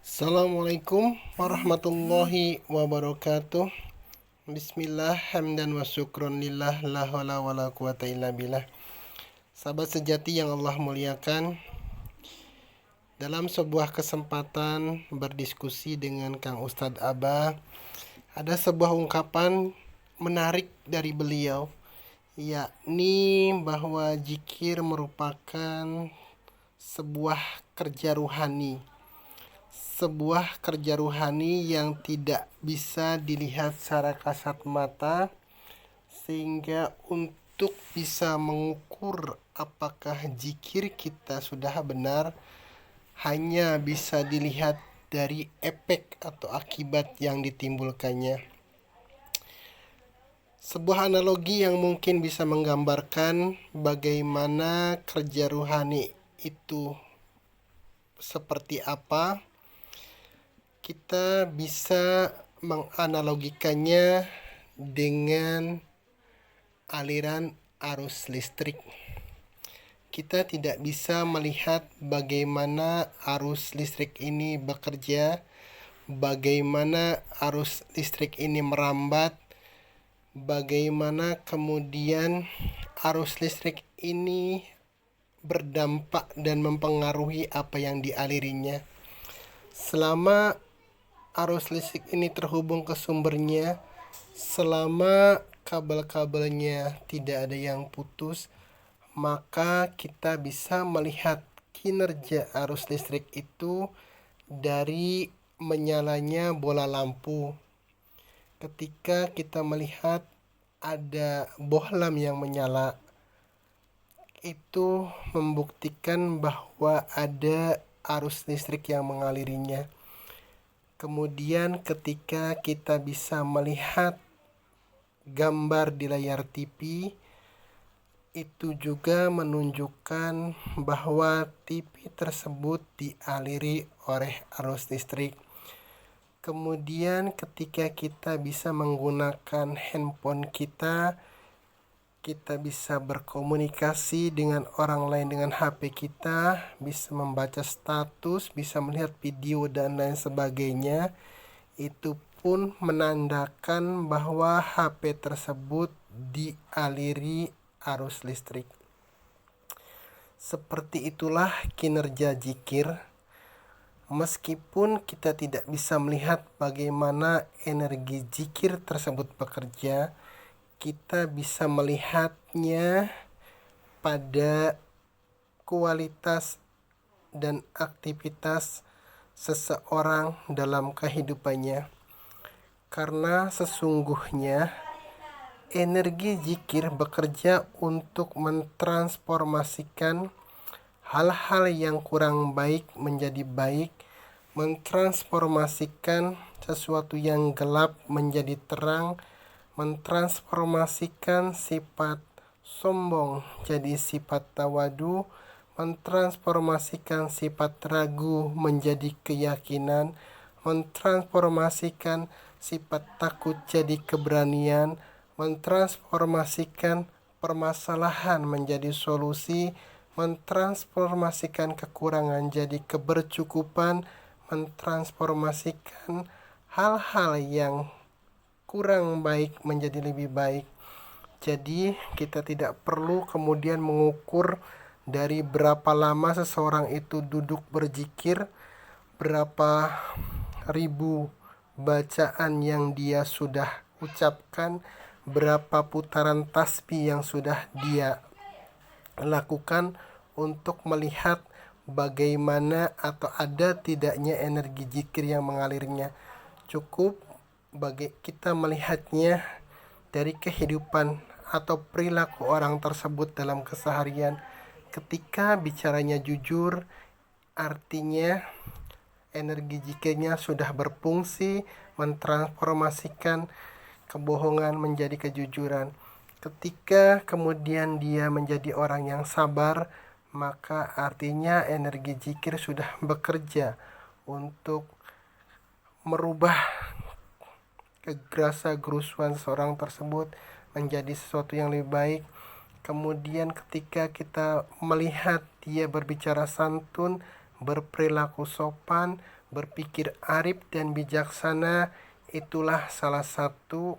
Assalamualaikum warahmatullahi wabarakatuh. Bismillah, hamdan wa syukron lillah, la hawla wa la quwata illa billah. Sahabat sejati yang Allah muliakan, dalam sebuah kesempatan berdiskusi dengan Kang Ustadz Abah, ada sebuah ungkapan menarik dari beliau, yakni bahwa zikir merupakan sebuah kerja ruhani. Sebuah kerja ruhani yang tidak bisa dilihat secara kasat mata, sehingga untuk bisa mengukur apakah zikir kita sudah benar, hanya bisa dilihat dari efek atau akibat yang ditimbulkannya. Sebuah analogi yang mungkin bisa menggambarkan bagaimana kerja ruhani itu seperti apa, kita bisa menganalogikannya dengan aliran arus listrik. Kita tidak bisa melihat bagaimana arus listrik ini bekerja, bagaimana arus listrik ini merambat, bagaimana kemudian arus listrik ini berdampak dan mempengaruhi apa yang dialirinya. Selama arus listrik ini terhubung ke sumbernya, selama kabel-kabelnya tidak ada yang putus, maka kita bisa melihat kinerja arus listrik itu dari menyalanya bola lampu. Ketika kita melihat ada bohlam yang menyala, itu membuktikan bahwa ada arus listrik yang mengalirinya. Kemudian ketika kita bisa melihat gambar di layar TV, itu juga menunjukkan bahwa TV tersebut dialiri oleh arus listrik. Kemudian ketika kita bisa menggunakan handphone kita bisa berkomunikasi dengan orang lain dengan HP kita, bisa membaca status, bisa melihat video dan lain sebagainya. Itu pun menandakan bahwa HP tersebut dialiri arus listrik. Seperti itulah kinerja zikir. Meskipun kita tidak bisa melihat bagaimana energi zikir tersebut bekerja, kita bisa melihatnya pada kualitas dan aktivitas seseorang dalam kehidupannya. Karena sesungguhnya energi zikir bekerja untuk mentransformasikan hal-hal yang kurang baik menjadi baik, mentransformasikan sesuatu yang gelap menjadi terang, mentransformasikan sifat sombong jadi sifat tawadu, mentransformasikan sifat ragu menjadi keyakinan, mentransformasikan sifat takut jadi keberanian, mentransformasikan permasalahan menjadi solusi, mentransformasikan kekurangan jadi kebercukupan, mentransformasikan hal-hal yang kurang baik menjadi lebih baik. Jadi kita tidak perlu kemudian mengukur dari berapa lama seseorang itu duduk berzikir, berapa ribu bacaan yang dia sudah ucapkan, berapa putaran tasbih yang sudah dia lakukan untuk melihat bagaimana atau ada tidaknya energi zikir yang mengalirnya. Cukup bagi kita melihatnya dari kehidupan atau perilaku orang tersebut dalam keseharian. Ketika bicaranya jujur, artinya energi zikirnya sudah berfungsi mentransformasikan kebohongan menjadi kejujuran. Ketika kemudian dia menjadi orang yang sabar, maka artinya energi zikir sudah bekerja untuk merubah rasa gerusuhan seorang tersebut menjadi sesuatu yang lebih baik. Kemudian ketika kita melihat dia berbicara santun, berperilaku sopan, berpikir arif dan bijaksana. Itulah salah satu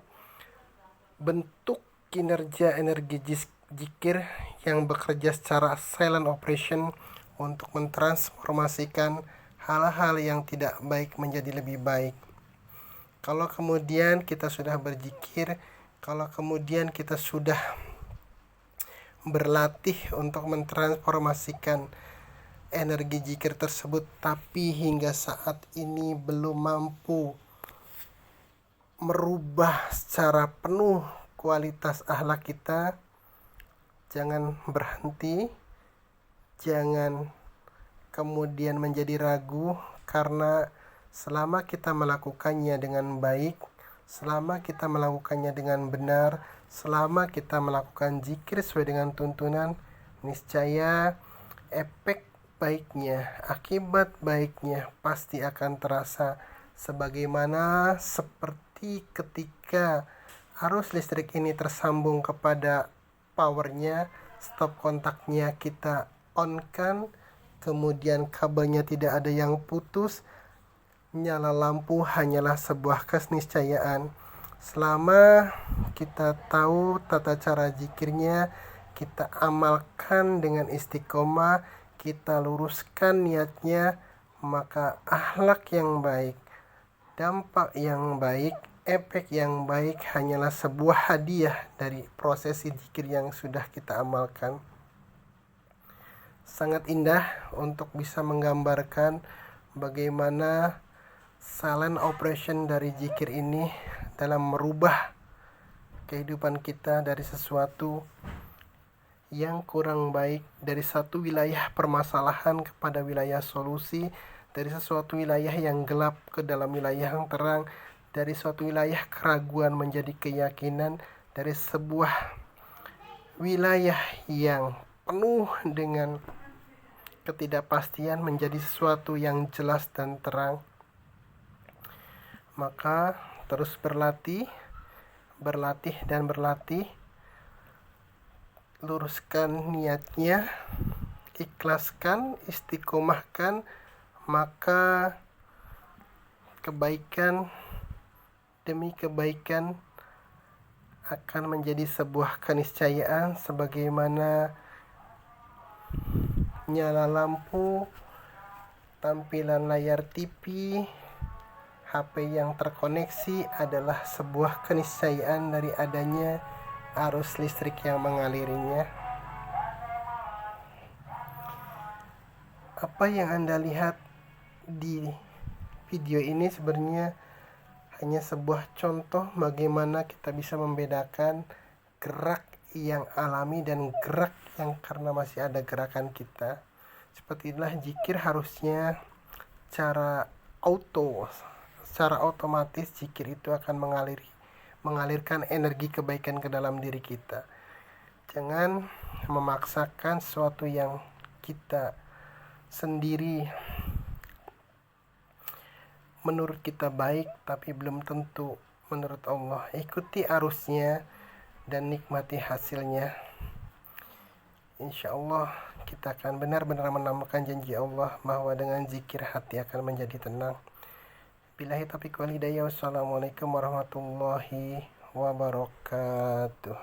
bentuk kinerja energi zikir yang bekerja secara silent operation untuk mentransformasikan hal-hal yang tidak baik menjadi lebih baik. Kalau kemudian kita sudah berzikir, kalau kemudian kita sudah berlatih untuk mentransformasikan energi zikir tersebut, tapi hingga saat ini belum mampu merubah secara penuh kualitas akhlak kita, jangan berhenti, jangan kemudian menjadi ragu, karena selama kita melakukannya dengan baik, selama kita melakukannya dengan benar, selama kita melakukan zikir sesuai dengan tuntunan, niscaya efek baiknya, akibat baiknya pasti akan terasa, sebagaimana seperti ketika arus listrik ini tersambung kepada powernya, stop kontaknya kita on-kan, kemudian kabelnya tidak ada yang putus, nyala lampu hanyalah sebuah keniscayaan. Selama kita tahu tata cara zikirnya, kita amalkan dengan istiqomah, kita luruskan niatnya, maka akhlak yang baik, dampak yang baik, efek yang baik hanyalah sebuah hadiah dari prosesi zikir yang sudah kita amalkan. Sangat indah untuk bisa menggambarkan bagaimana silent operation dari zikir ini dalam merubah kehidupan kita dari sesuatu yang kurang baik, dari satu wilayah permasalahan kepada wilayah solusi, dari sesuatu wilayah yang gelap ke dalam wilayah yang terang, dari suatu wilayah keraguan menjadi keyakinan, dari sebuah wilayah yang penuh dengan ketidakpastian menjadi sesuatu yang jelas dan terang. Maka terus berlatih dan berlatih, luruskan niatnya, ikhlaskan, istiqomahkan, maka kebaikan demi kebaikan akan menjadi sebuah keniscayaan, sebagaimana nyala lampu, tampilan layar TV, HP yang terkoneksi adalah sebuah keniscayaan dari adanya arus listrik yang mengalirinya. Apa yang Anda lihat di video ini sebenarnya hanya sebuah contoh bagaimana kita bisa membedakan gerak yang alami dan gerak yang karena masih ada gerakan kita. Seperti itulah zikir harusnya secara otomatis zikir itu akan mengalirkan energi kebaikan ke dalam diri kita. Jangan memaksakan sesuatu yang kita sendiri menurut kita baik tapi belum tentu menurut Allah. Ikuti arusnya dan nikmati hasilnya. Insya Allah kita akan benar-benar menemukan janji Allah bahwa dengan zikir hati akan menjadi tenang. Billahi taufiq wal hidayah. Wassalamualaikum warahmatullahi wabarakatuh.